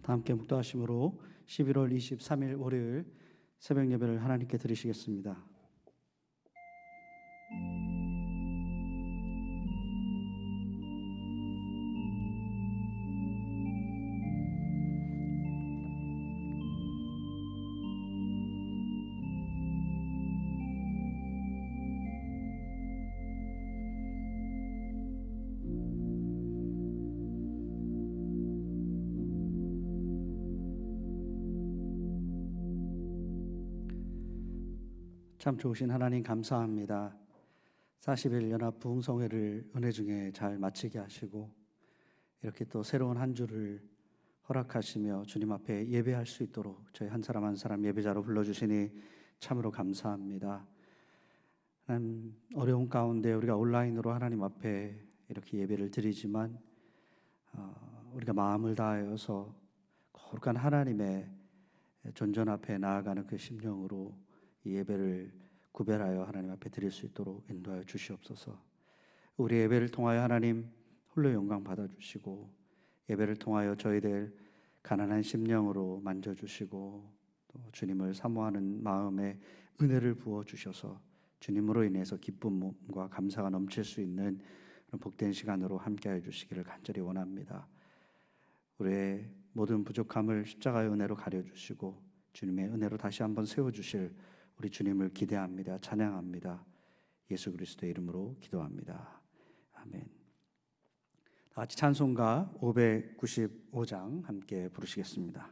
다 함께 묵도하심으로 11월 23일 월요일 새벽 예배를 하나님께 드리시겠습니다. 참 좋으신 하나님 감사합니다. 40일 연합 부흥성회를 은혜 중에 잘 마치게 하시고 이렇게 또 새로운 한 주를 허락하시며 주님 앞에 예배할 수 있도록 저희 한 사람 한 사람 예배자로 불러주시니 참으로 감사합니다. 하나님, 어려운 가운데 우리가 온라인으로 하나님 앞에 이렇게 예배를 드리지만 우리가 마음을 다하여서 거룩한 하나님의 존전 앞에 나아가는 그 심령으로 이 예배를 구별하여 하나님 앞에 드릴 수 있도록 인도하여 주시옵소서. 우리 예배를 통하여 하나님 홀로 영광 받아주시고 예배를 통하여 저희들 가난한 심령으로 만져주시고 또 주님을 사모하는 마음에 은혜를 부어주셔서 주님으로 인해서 기쁨과 감사가 넘칠 수 있는 그런 복된 시간으로 함께해 주시기를 간절히 원합니다. 우리의 모든 부족함을 십자가의 은혜로 가려주시고 주님의 은혜로 다시 한번 세워주실 우리 주님을 기대합니다. 찬양합니다. 예수 그리스도의 이름으로 기도합니다. 아멘. 다 같이 찬송가 595장 함께 부르시겠습니다.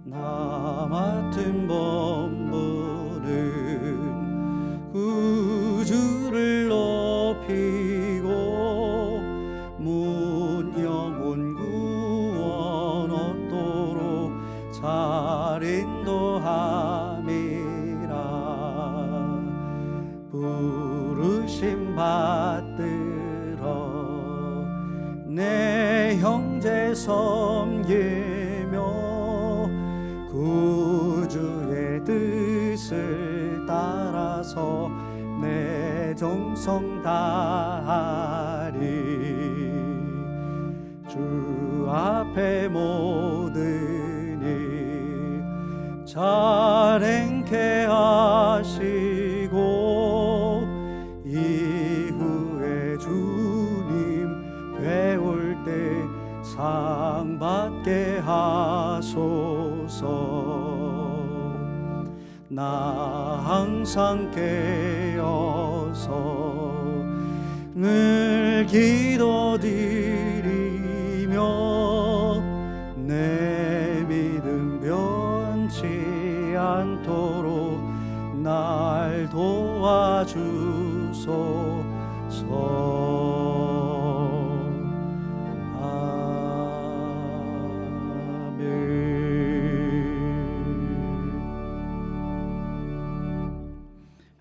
나 맡은 본분은 구주를 높이고 문 영혼 구원 얻도록 잘 인도함이라. 부르심 받들어 내 형제 섬기며 구주의 뜻을 따라서 내 정성 다하리. 주 앞에 모든 일 잘 행케 하시고 이후에 주님 배울 때 상 받게 하소서. 나 항상 깨어서 늘 기도드리며 내 믿음 변치 않도록 날 도와주소서.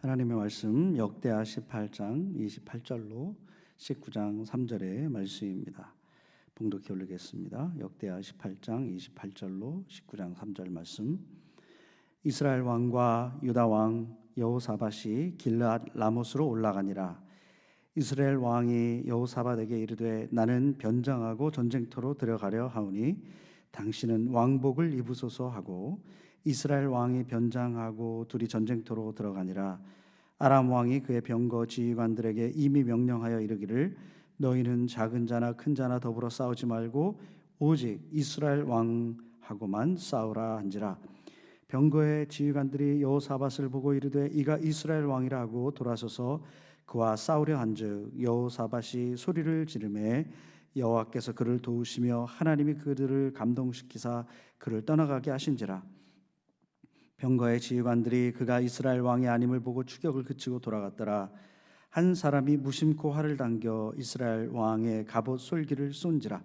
하나님의 말씀 역대하 18장 28절로 19장 3절의 말씀입니다. 봉독해 올리겠습니다. 역대하 18장 28절로 19장 3절 말씀. 이스라엘 왕과 유다 왕 여호사밧이 길르앗 라못으로 올라가니라. 이스라엘 왕이 여호사밧에게 이르되 나는 변장하고 전쟁터로 들어가려 하오니 당신은 왕복을 입으소서 하고 이스라엘 왕이 변장하고 둘이 전쟁터로 들어가니라. 아람 왕이 그의 병거 지휘관들에게 이미 명령하여 이르기를 너희는 작은 자나 큰 자나 더불어 싸우지 말고 오직 이스라엘 왕하고만 싸우라 한지라. 병거의 지휘관들이 여호사밧을 보고 이르되 이가 이스라엘 왕이라 하고 돌아서서 그와 싸우려 한즉 여호사밧이 소리를 지르매 여호와께서 그를 도우시며 하나님이 그들을 감동시키사 그를 떠나가게 하신지라. 병거의 지휘관들이 그가 이스라엘 왕이 아님을 보고 추격을 그치고 돌아갔더라. 한 사람이 무심코 활을 당겨 이스라엘 왕의 갑옷 솔기를 쏜지라.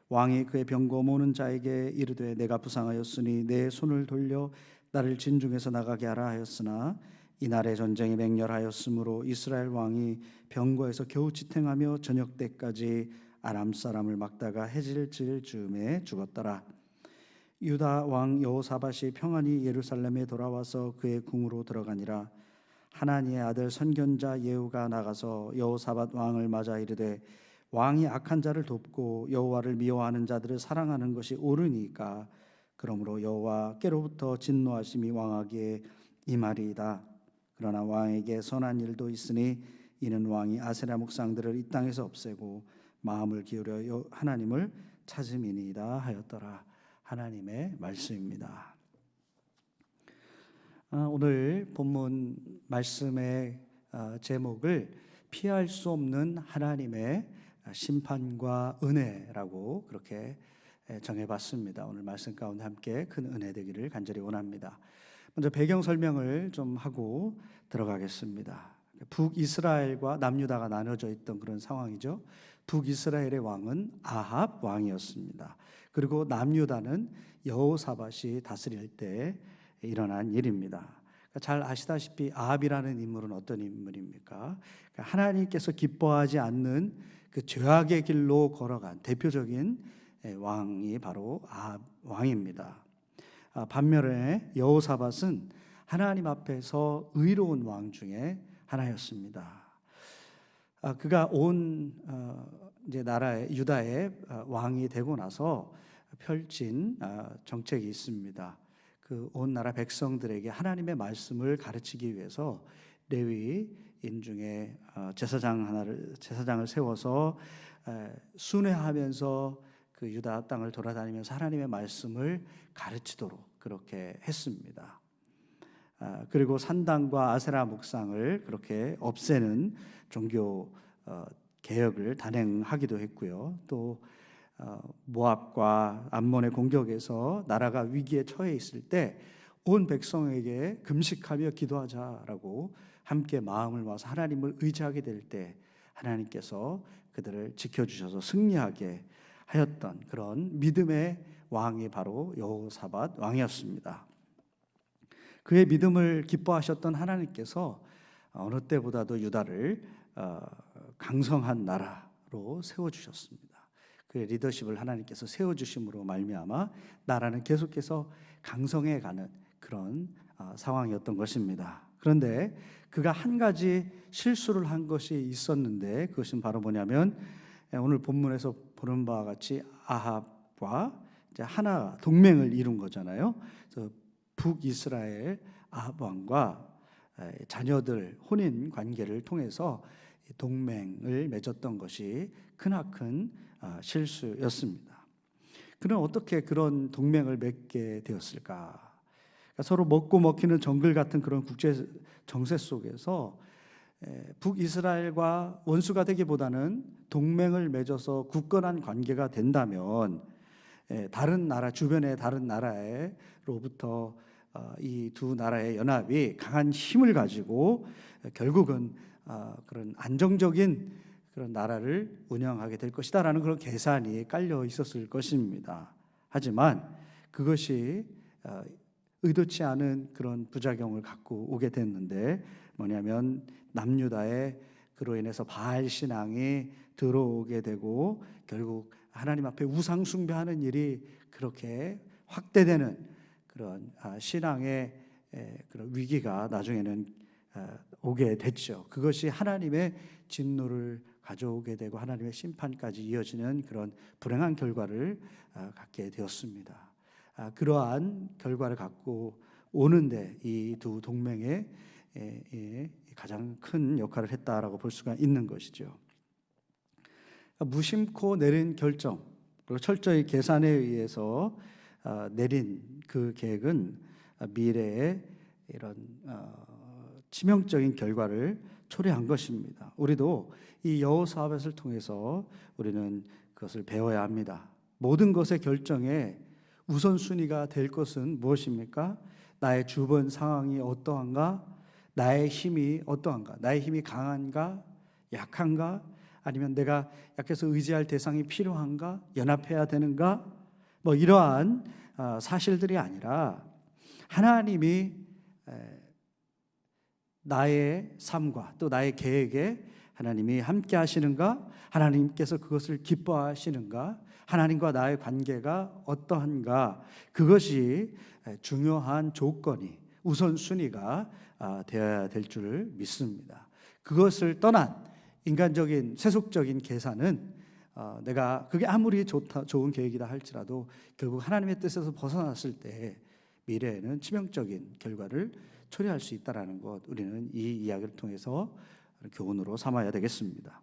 왕이 그의 병거 모는 자에게 이르되 내가 부상하였으니 내 손을 돌려 나를 진중에서 나가게 하라 하였으나 이날의 전쟁이 맹렬하였으므로 이스라엘 왕이 병거에서 겨우 지탱하며 저녁 때까지 아람 사람을 막다가 해질 즈음에 죽었더라. 유다 왕 여호사밧이 평안히 예루살렘에 돌아와서 그의 궁으로 들어가니라. 하나니의 아들 선견자 예후가 나가서 여호사밧 왕을 맞아 이르되 왕이 악한 자를 돕고 여호와를 미워하는 자들을 사랑하는 것이 옳으니까 그러므로 여호와께로부터 진노하심이 왕에게 임하리이다. 그러나 왕에게 선한 일도 있으니 이는 왕이 아세라 묵상들을 이 땅에서 없애고 마음을 기울여 하나님을 찾음이니이다 하였더라. 하나님의 말씀입니다. 오늘 본문 말씀의 제목을 피할 수 없는 하나님의 심판과 은혜라고 그렇게 정해봤습니다. 오늘 말씀 가운데 함께 큰 은혜 되기를 간절히 원합니다. 먼저 배경 설명을 좀 하고 들어가겠습니다. 북이스라엘과 남유다가 나눠져 있던 그런 상황이죠. 북이스라엘의 왕은 아합 왕이었습니다. 그리고 남유다는 여호사밧이 다스릴 때 일어난 일입니다. 잘 아시다시피 아합이라는 인물은 어떤 인물입니까? 하나님께서 기뻐하지 않는 그 죄악의 길로 걸어간 대표적인 왕이 바로 아합 왕입니다. 반면에 여호사밧은 하나님 앞에서 의로운 왕 중에 하나였습니다. 그가 온 이제 나라의 유다의 왕이 되고 나서 펼친 정책이 있습니다. 그 온 나라 백성들에게 하나님의 말씀을 가르치기 위해서 레위인 중에 제사장을 세워서 순회하면서 그 유다 땅을 돌아다니면서 하나님의 말씀을 가르치도록 그렇게 했습니다. 그리고 산당과 아세라 묵상을 그렇게 없애는 종교 개혁을 단행하기도 했고요. 또 모압과 암몬의 공격에서 나라가 위기에 처해 있을 때 온 백성에게 금식하며 기도하자라고 함께 마음을 모아서 하나님을 의지하게 될 때 하나님께서 그들을 지켜주셔서 승리하게 하였던 그런 믿음의 왕이 바로 여호사밧 왕이었습니다. 그의 믿음을 기뻐하셨던 하나님께서 어느 때보다도 유다를 강성한 나라로 세워주셨습니다. 그의 리더십을 하나님께서 세워주심으로 말미암아 나라는 계속해서 강성해가는 그런 상황이었던 것입니다. 그런데 그가 한 가지 실수를 한 것이 있었는데 그것은 바로 뭐냐면 오늘 본문에서 보는 바와 같이 아합과 이제 하나 동맹을 이룬 거잖아요. 그래서 북이스라엘 아합 왕과 자녀들 혼인 관계를 통해서 동맹을 맺었던 것이 크나큰 실수였습니다. 그는 어떻게 그런 동맹을 맺게 되었을까? 서로 먹고 먹히는 정글 같은 그런 국제 정세 속에서 북이스라엘과 원수가 되기보다는 동맹을 맺어서 굳건한 관계가 된다면 다른 나라 주변의 다른 나라로부터 이 두 나라의 연합이 강한 힘을 가지고 결국은 그런 안정적인 그런 나라를 운영하게 될 것이다라는 그런 계산이 깔려 있었을 것입니다. 하지만 그것이 의도치 않은 그런 부작용을 갖고 오게 됐는데 뭐냐면 남유다의 그로 인해서 바알 신앙이 들어오게 되고 결국 하나님 앞에 우상 숭배하는 일이 그렇게 확대되는 그런 신앙의 그런 위기가 나중에는 오게 됐죠. 그것이 하나님의 진노를 가져오게 되고 하나님의 심판까지 이어지는 그런 불행한 결과를 갖게 되었습니다. 그러한 결과를 갖고 오는데 이 두 동맹의 가장 큰 역할을 했다라고 볼 수가 있는 것이죠. 무심코 내린 결정 그리고 철저히 계산에 의해서 내린 그 계획은 미래의 이런 치명적인 결과를 초래한 것입니다. 우리도 이 여호사밧을 통해서 우리는 그것을 배워야 합니다. 모든 것의 결정에 우선순위가 될 것은 무엇입니까? 나의 주변 상황이 어떠한가? 나의 힘이 어떠한가? 나의 힘이 강한가? 약한가? 아니면 내가 약해서 의지할 대상이 필요한가? 연합해야 되는가? 뭐 이러한 사실들이 아니라 하나님이 나의 삶과 또 나의 계획에 하나님이 함께 하시는가? 하나님께서 그것을 기뻐하시는가? 하나님과 나의 관계가 어떠한가, 그것이 중요한 조건이, 우선순위가 되어야 될 줄 믿습니다. 그것을 떠난 인간적인 세속적인 계산은 내가 그게 아무리 좋은 계획이다 할지라도 결국 하나님의 뜻에서 벗어났을 때 미래에는 치명적인 결과를 초래할 수 있다는 것, 우리는 이 이야기를 통해서 교훈으로 삼아야 되겠습니다.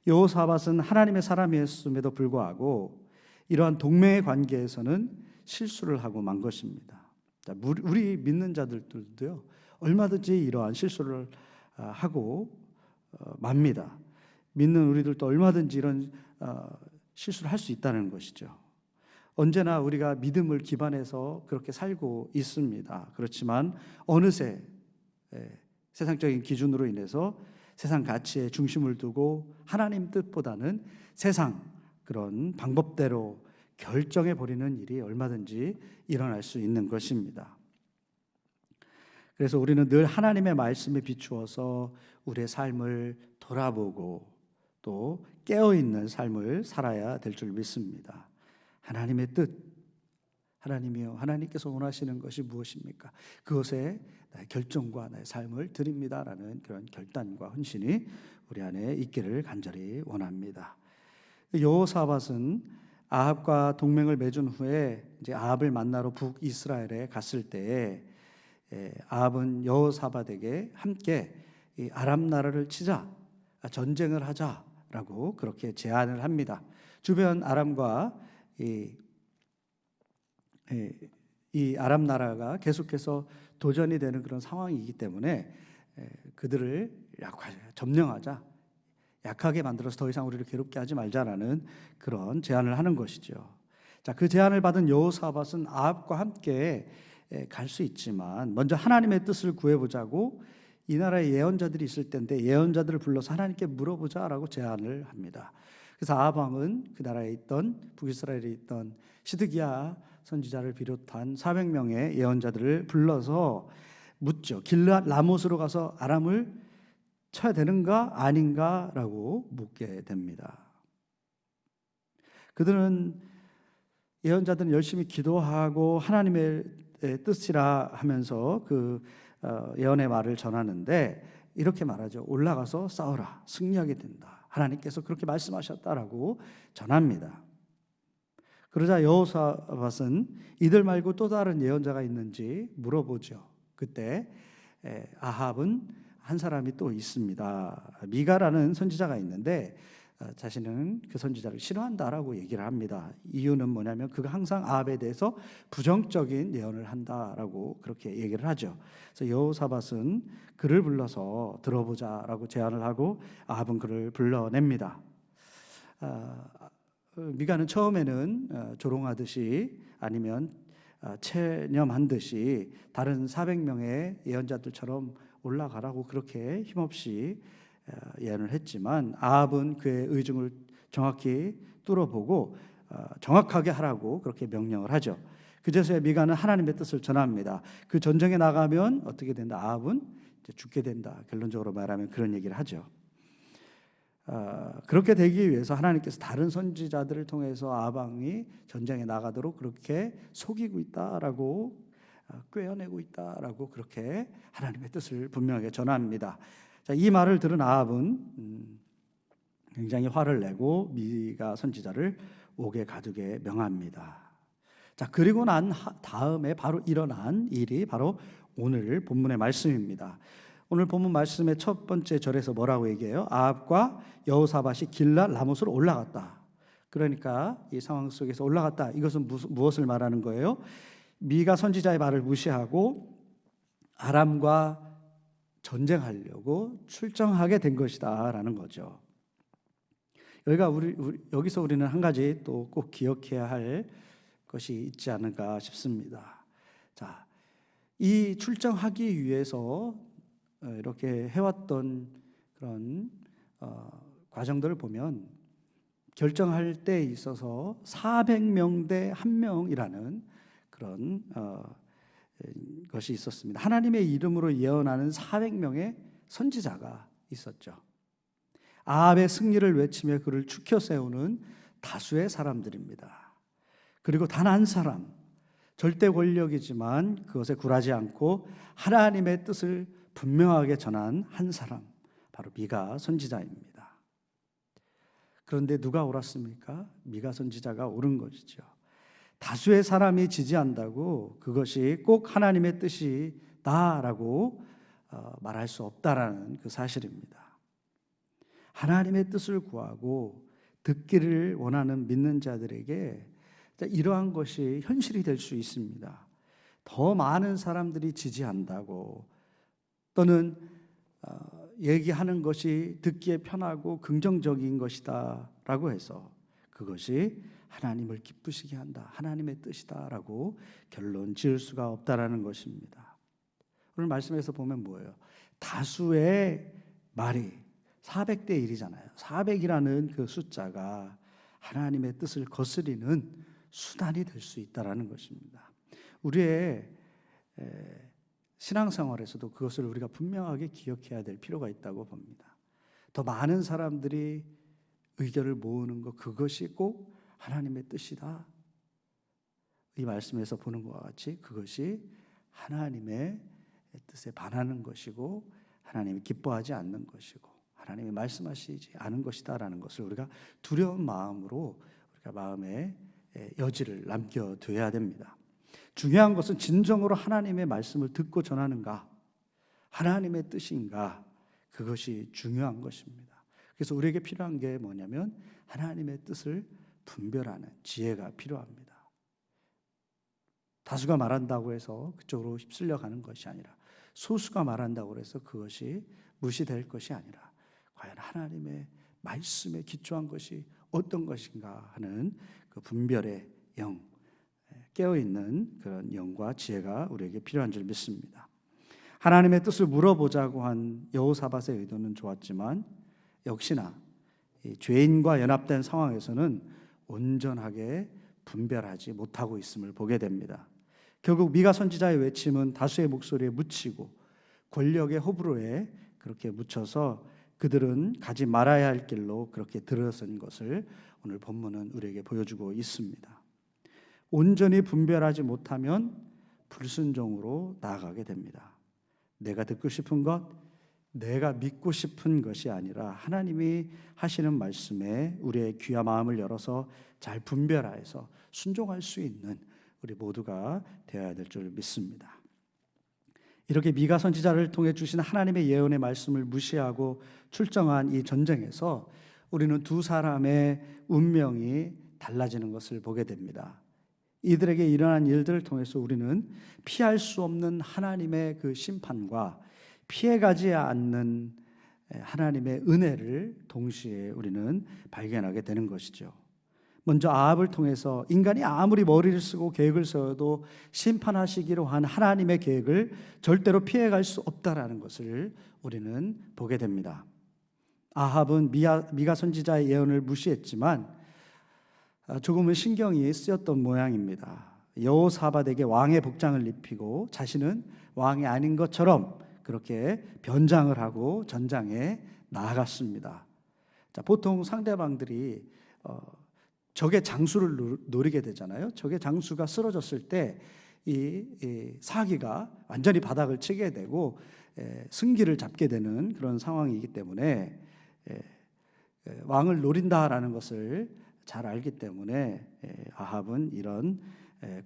여호사밧은 하나님의 사람이었음에도 불구하고 이러한 동맹의 관계에서는 실수를 하고 만 것입니다. 우리 믿는 자들도요, 얼마든지 이러한 실수를 하고 맙니다. 믿는 우리들도 얼마든지 이런 실수를 할 수 있다는 것이죠. 언제나 우리가 믿음을 기반해서 그렇게 살고 있습니다. 그렇지만 어느새 세상적인 기준으로 인해서 세상 가치에 중심을 두고 하나님 뜻보다는 세상 그런 방법대로 결정해 버리는 일이 얼마든지 일어날 수 있는 것입니다. 그래서 우리는 늘 하나님의 말씀에 비추어서 우리의 삶을 돌아보고 또 깨어있는 삶을 살아야 될 줄 믿습니다. 하나님의 뜻, 하나님이요, 하나님께서 원하시는 것이 무엇입니까? 그것에 나의 결정과 나의 삶을 드립니다라는 그런 결단과 헌신이 우리 안에 있기를 간절히 원합니다. 여호사밧은 아합과 동맹을 맺은 후에 이제 아합을 만나러 북이스라엘에 갔을 때에 아합은 여호사밧에게 함께 이 아람 나라를 치자, 전쟁을 하자라고 그렇게 제안을 합니다. 주변 아람과 이 아람 나라가 계속해서 도전이 되는 그런 상황이기 때문에 그들을 점령하자, 약하게 만들어서 더 이상 우리를 괴롭게 하지 말자라는 그런 제안을 하는 것이죠. 자, 그 제안을 받은 여호사밧은 아합과 함께 갈 수 있지만 먼저 하나님의 뜻을 구해보자고 이 나라에 예언자들이 있을 텐데 예언자들을 불러서 하나님께 물어보자라고 제안을 합니다. 그래서 아합 왕은 그 나라에 있던 북이스라엘에 있던 시드기야 선지자를 비롯한 400명의 예언자들을 불러서 묻죠. 길르앗 라못으로 가서 아람을 쳐야 되는가 아닌가라고 묻게 됩니다. 그들은 예언자들은 열심히 기도하고 하나님의 뜻이라 하면서 그 예언의 말을 전하는데 이렇게 말하죠. 올라가서 싸우라, 승리하게 된다. 하나님께서 그렇게 말씀하셨다라고 전합니다. 그러자 여호사밧은 이들 말고 또 다른 예언자가 있는지 물어보죠. 그때 아합은 한 사람이 또 있습니다. 미가라는 선지자가 있는데 자신은 그 선지자를 싫어한다라고 얘기를 합니다. 이유는 뭐냐면 그가 항상 아합에 대해서 부정적인 예언을 한다라고 그렇게 얘기를 하죠. 그래서 여호사밧은 그를 불러서 들어보자라고 제안을 하고 아합은 그를 불러냅니다. 미가는 처음에는 조롱하듯이 아니면 체념한 듯이 다른 400명의 예언자들처럼 올라가라고 그렇게 힘없이 예언을 했지만 아합은 그의 의중을 정확히 뚫어보고 정확하게 하라고 그렇게 명령을 하죠. 그제서야 미가는 하나님의 뜻을 전합니다. 그 전쟁에 나가면 어떻게 된다? 아합은 이제 죽게 된다. 결론적으로 말하면 그런 얘기를 하죠. 그렇게 되기 위해서 하나님께서 다른 선지자들을 통해서 아합 왕이 전쟁에 나가도록 그렇게 속이고 있다라고 꿰어내고 있다라고 그렇게 하나님의 뜻을 분명하게 전합니다. 자, 이 말을 들은 아합은 굉장히 화를 내고 미가 선지자를 옥에 가두게 명합니다. 자, 그리고 난 다음에 바로 일어난 일이 바로 오늘 본문의 말씀입니다. 오늘 본문 말씀의 첫 번째 절에서 뭐라고 얘기해요? 아합과 여호사밧이 길르앗 라못으로 올라갔다. 그러니까 이 상황 속에서 올라갔다. 이것은 무엇을 말하는 거예요? 미가 선지자의 말을 무시하고 아람과 전쟁하려고 출정하게 된 것이다라는 거죠. 여기서 우리는 한 가지 또 꼭 기억해야 할 것이 있지 않을까 싶습니다. 자, 이 출정하기 위해서 이렇게 해왔던 그런 과정들을 보면 결정할 때 있어서 400명 대 1명이라는 그런 것이 있었습니다. 하나님의 이름으로 예언하는 400명의 선지자가 있었죠. 아합의 승리를 외치며 그를 추켜 세우는 다수의 사람들입니다. 그리고 단 한 사람, 절대 권력이지만 그것에 굴하지 않고 하나님의 뜻을 분명하게 전한 한 사람, 바로 미가 선지자입니다. 그런데 누가 옳았습니까? 미가 선지자가 옳은 것이죠. 다수의 사람이 지지한다고 그것이 꼭 하나님의 뜻이다라고 말할 수 없다라는 그 사실입니다. 하나님의 뜻을 구하고 듣기를 원하는 믿는 자들에게 이러한 것이 현실이 될 수 있습니다. 더 많은 사람들이 지지한다고 또는 얘기하는 것이 듣기에 편하고 긍정적인 것이다 라고 해서 그것이 하나님을 기쁘시게 한다, 하나님의 뜻이다 라고 결론 지을 수가 없다라는 것입니다. 오늘 말씀에서 보면 뭐예요? 다수의 말이 400대 1이잖아요. 400이라는 그 숫자가 하나님의 뜻을 거스리는 수단이 될 수 있다라는 것입니다. 우리의 신앙생활에서도 그것을 우리가 분명하게 기억해야 될 필요가 있다고 봅니다. 더 많은 사람들이 의견을 모으는 것, 그것이 꼭 하나님의 뜻이다. 이 말씀에서 보는 것과 같이 그것이 하나님의 뜻에 반하는 것이고 하나님이 기뻐하지 않는 것이고 하나님이 말씀하시지 않은 것이다라는 것을 우리가 두려운 마음으로 우리가 마음에 여지를 남겨둬야 됩니다. 중요한 것은 진정으로 하나님의 말씀을 듣고 전하는가, 하나님의 뜻인가, 그것이 중요한 것입니다. 그래서 우리에게 필요한 게 뭐냐면 하나님의 뜻을 분별하는 지혜가 필요합니다. 다수가 말한다고 해서 그쪽으로 휩쓸려 가는 것이 아니라 소수가 말한다고 해서 그것이 무시될 것이 아니라 과연 하나님의 말씀에 기초한 것이 어떤 것인가 하는 그 분별의 영, 깨어있는 그런 영과 지혜가 우리에게 필요한 줄 믿습니다. 하나님의 뜻을 물어보자고 한 여호사밧의 의도는 좋았지만 역시나 이 죄인과 연합된 상황에서는 온전하게 분별하지 못하고 있음을 보게 됩니다. 결국 미가 선지자의 외침은 다수의 목소리에 묻히고 권력의 호불호에 그렇게 묻혀서 그들은 가지 말아야 할 길로 그렇게 들어선 것을 오늘 본문은 우리에게 보여주고 있습니다. 온전히 분별하지 못하면 불순종으로 나아가게 됩니다. 내가 듣고 싶은 것, 내가 믿고 싶은 것이 아니라 하나님이 하시는 말씀에 우리의 귀와 마음을 열어서 잘 분별하여서 순종할 수 있는 우리 모두가 되어야 될 줄 믿습니다. 이렇게 미가 선지자를 통해 주신 하나님의 예언의 말씀을 무시하고 출정한 이 전쟁에서 우리는 두 사람의 운명이 달라지는 것을 보게 됩니다. 이들에게 일어난 일들을 통해서 우리는 피할 수 없는 하나님의 그 심판과 피해가지 않는 하나님의 은혜를 동시에 우리는 발견하게 되는 것이죠. 먼저 아합을 통해서 인간이 아무리 머리를 쓰고 계획을 세워도 심판하시기로 한 하나님의 계획을 절대로 피해갈 수 없다라는 것을 우리는 보게 됩니다. 아합은 미가 선지자의 예언을 무시했지만 조금은 신경이 쓰였던 모양입니다. 여호사밧에게 왕의 복장을 입히고 자신은 왕이 아닌 것처럼 그렇게 변장을 하고 전장에 나아갔습니다. 자, 보통 상대방들이 적의 장수를 노리게 되잖아요. 적의 장수가 쓰러졌을 때 이 사기가 완전히 바닥을 치게 되고 승기를 잡게 되는 그런 상황이기 때문에 왕을 노린다라는 것을 잘 알기 때문에 아합은 이런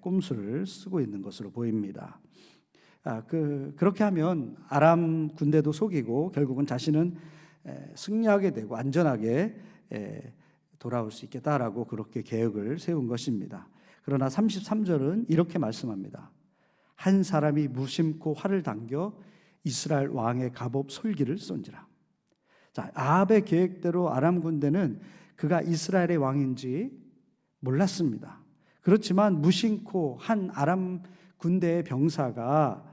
꼼수를 쓰고 있는 것으로 보입니다. 그렇게 하면 아람 군대도 속이고 결국은 자신은 승리하게 되고 안전하게 돌아올 수 있겠다라고 그렇게 계획을 세운 것입니다. 그러나 33절은 이렇게 말씀합니다. 한 사람이 무심코 활을 당겨 이스라엘 왕의 갑옷 솔기를 쏜지라. 자, 아합의 계획대로 아람 군대는 그가 이스라엘의 왕인지 몰랐습니다. 그렇지만 무심코 한 아람 군대의 병사가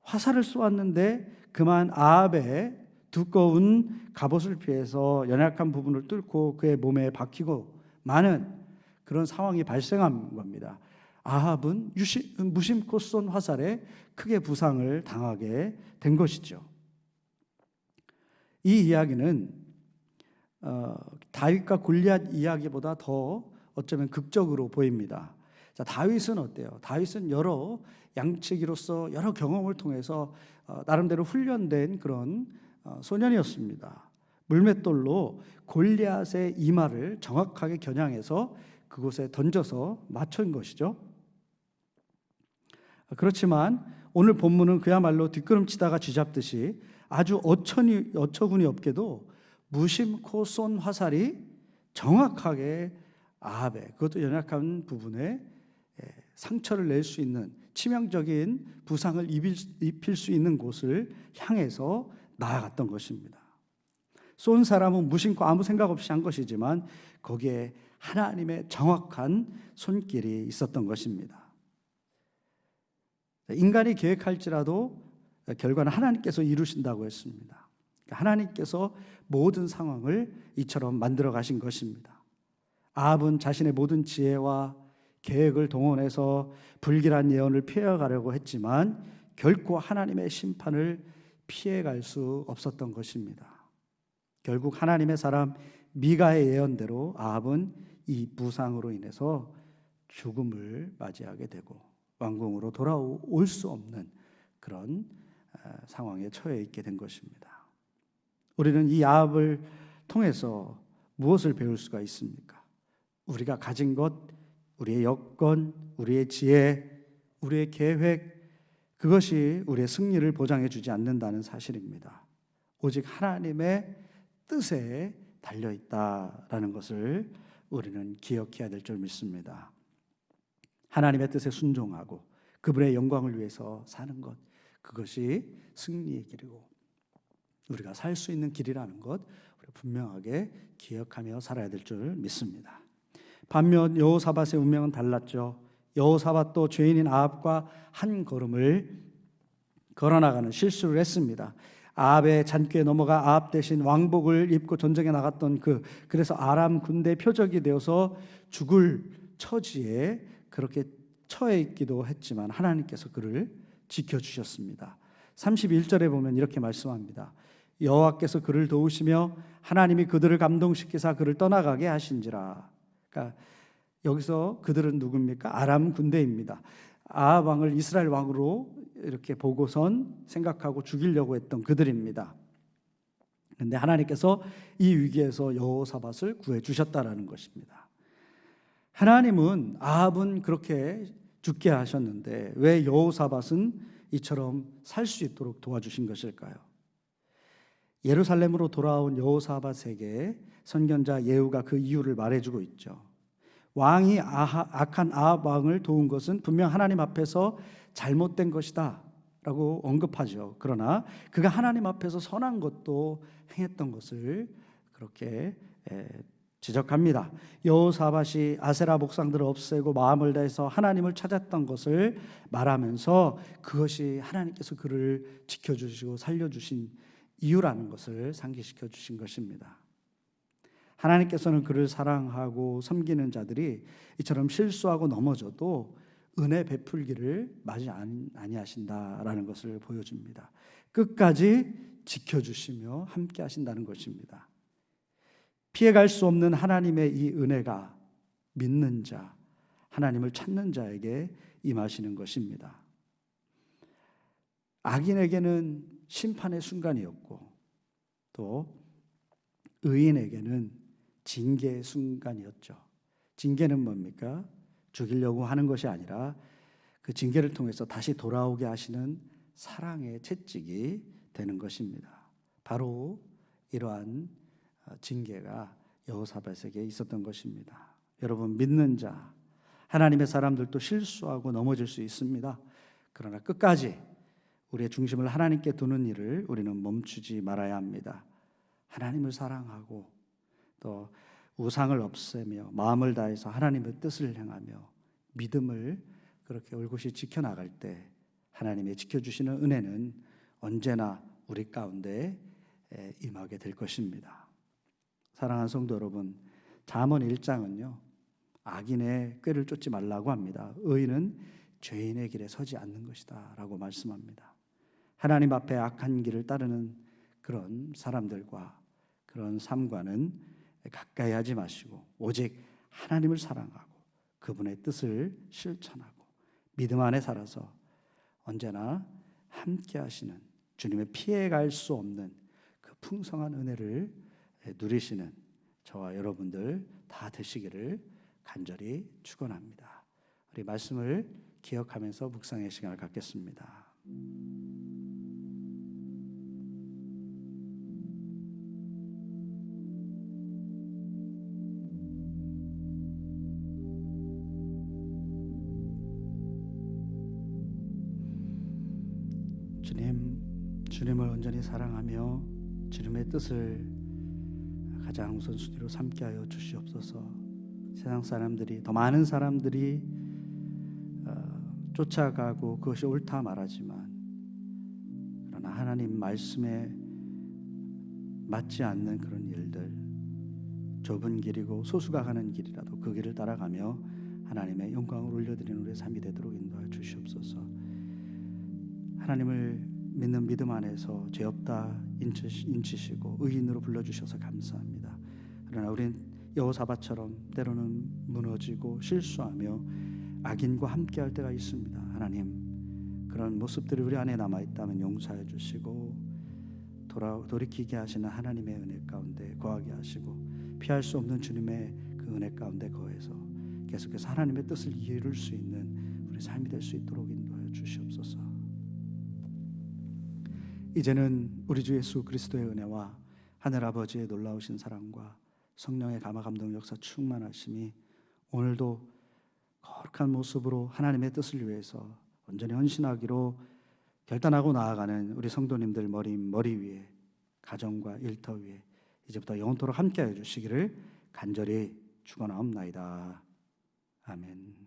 화살을 쏘았는데 그만 아합의 두꺼운 갑옷을 피해서 연약한 부분을 뚫고 그의 몸에 박히고 마는 그런 상황이 발생한 겁니다. 아합은 무심코 쏜 화살에 크게 부상을 당하게 된 것이죠. 이 이야기는 다윗과 골리앗 이야기보다 더 어쩌면 극적으로 보입니다. 자, 다윗은 어때요? 다윗은 여러 양치기로서 여러 경험을 통해서 나름대로 훈련된 그런 소년이었습니다. 물맷돌로 골리앗의 이마를 정확하게 겨냥해서 그곳에 던져서 맞춘 것이죠. 그렇지만 오늘 본문은 그야말로 뒷걸음치다가 쥐잡듯이 아주 어처구니 없게도 무심코 쏜 화살이 정확하게 아합의, 그것도 연약한 부분에 상처를 낼 수 있는, 치명적인 부상을 입힐 수 있는 곳을 향해서 나아갔던 것입니다. 쏜 사람은 무심코 아무 생각 없이 한 것이지만 거기에 하나님의 정확한 손길이 있었던 것입니다. 인간이 계획할지라도 결과는 하나님께서 이루신다고 했습니다. 하나님께서 모든 상황을 이처럼 만들어 가신 것입니다. 아합은 자신의 모든 지혜와 계획을 동원해서 불길한 예언을 피해가려고 했지만 결코 하나님의 심판을 피해갈 수 없었던 것입니다. 결국 하나님의 사람 미가의 예언대로 아합은 이 부상으로 인해서 죽음을 맞이하게 되고 왕궁으로 돌아올 수 없는 그런 상황에 처해 있게 된 것입니다. 우리는 이 아합을 통해서 무엇을 배울 수가 있습니까? 우리가 가진 것, 우리의 여건, 우리의 지혜, 우리의 계획, 그것이 우리의 승리를 보장해 주지 않는다는 사실입니다. 오직 하나님의 뜻에 달려 있다라는 것을 우리는 기억해야 될 줄 믿습니다. 하나님의 뜻에 순종하고 그분의 영광을 위해서 사는 것, 그것이 승리의 길이고 우리가 살 수 있는 길이라는 것, 우리 분명하게 기억하며 살아야 될 줄 믿습니다. 반면 여호사밧의 운명은 달랐죠. 여호사밧도 죄인인 아합과 한 걸음을 걸어나가는 실수를 했습니다. 아합의 잔꾀에 넘어가 아합 대신 왕복을 입고 전쟁에 나갔던 그래서 아람 군대 표적이 되어서 죽을 처지에 그렇게 처해 있기도 했지만 하나님께서 그를 지켜주셨습니다. 31절에 보면 이렇게 말씀합니다. 여호와께서 그를 도우시며 하나님이 그들을 감동시키사 그를 떠나가게 하신지라. 그러니까 여기서 그들은 누굽니까? 아람 군대입니다. 아합 왕을 이스라엘 왕으로 이렇게 보고선 생각하고 죽이려고 했던 그들입니다. 그런데 하나님께서 이 위기에서 여호사밧을 구해 주셨다라는 것입니다. 하나님은 아합은 그렇게 죽게 하셨는데 왜 여호사밧은 이처럼 살 수 있도록 도와주신 것일까요? 예루살렘으로 돌아온 여호사밧에게 선견자 예후가 그 이유를 말해주고 있죠. 왕이 악한 아합 왕을 도운 것은 분명 하나님 앞에서 잘못된 것이다 라고 언급하죠. 그러나 그가 하나님 앞에서 선한 것도 행했던 것을 그렇게 지적합니다. 여호사밧이 아세라 목상들을 없애고 마음을 다해서 하나님을 찾았던 것을 말하면서 그것이 하나님께서 그를 지켜주시고 살려주신 이유라는 것을 상기시켜 주신 것입니다. 하나님께서는 그를 사랑하고 섬기는 자들이 이처럼 실수하고 넘어져도 은혜 베풀기를 마지 아니하신다라는 것을 보여줍니다. 끝까지 지켜주시며 함께 하신다는 것입니다. 피해갈 수 없는 하나님의 이 은혜가 믿는 자, 하나님을 찾는 자에게 임하시는 것입니다. 악인에게는 심판의 순간이었고 또 의인에게는 징계의 순간이었죠. 징계는 뭡니까? 죽이려고 하는 것이 아니라 그 징계를 통해서 다시 돌아오게 하시는 사랑의 채찍이 되는 것입니다. 바로 이러한 징계가 여호사밧에게 있었던 것입니다. 여러분, 믿는 자, 하나님의 사람들도 실수하고 넘어질 수 있습니다. 그러나 끝까지 우리의 중심을 하나님께 두는 일을 우리는 멈추지 말아야 합니다. 하나님을 사랑하고 또 우상을 없애며 마음을 다해서 하나님의 뜻을 행하며 믿음을 그렇게 올곧이 지켜나갈 때 하나님의 지켜주시는 은혜는 언제나 우리 가운데 임하게 될 것입니다. 사랑하는 성도 여러분, 잠언 1장은요 악인의 꾀를 쫓지 말라고 합니다. 의인은 죄인의 길에 서지 않는 것이다 라고 말씀합니다. 하나님 앞에 악한 길을 따르는 그런 사람들과 그런 삶과는 가까이 하지 마시고 오직 하나님을 사랑하고 그분의 뜻을 실천하고 믿음 안에 살아서 언제나 함께 하시는 주님의 피해갈 수 없는 그 풍성한 은혜를 누리시는 저와 여러분들 다 되시기를 간절히 축원합니다. 우리 말씀을 기억하면서 묵상의 시간을 갖겠습니다. 주님을 온전히 사랑하며 주님의 뜻을 가장 우선순위로 삼게 하여 주시옵소서. 세상 사람들이, 더 많은 사람들이 쫓아가고 그것이 옳다 말하지만, 그러나 하나님 말씀에 맞지 않는 그런 일들, 좁은 길이고 소수가 가는 길이라도 그 길을 따라가며 하나님의 영광을 올려드리는 우리의 삶이 되도록 인도하여 주시옵소서. 하나님을 믿는 믿음 안에서 죄 없다 인치시고 의인으로 불러주셔서 감사합니다. 그러나 우린 여호사밧처럼 때로는 무너지고 실수하며 악인과 함께할 때가 있습니다. 하나님, 그런 모습들이 우리 안에 남아있다면 용서해 주시고 돌이키게 하시는 하나님의 은혜 가운데 거하게 하시고 피할 수 없는 주님의 그 은혜 가운데 거해서 계속해서 하나님의 뜻을 이룰 수 있는 우리 삶이 될 수 있도록 인도하여 주시옵소서. 이제는 우리 주 예수 그리스도의 은혜와 하늘아버지의 놀라우신 사랑과 성령의 감화 감동 역사 충만하심이 오늘도 거룩한 모습으로 하나님의 뜻을 위해서 온전히 헌신하기로 결단하고 나아가는 우리 성도님들 머리 위에, 가정과 일터 위에 이제부터 영원토록 함께해 주시기를 간절히 축원하옵나이다. 아멘.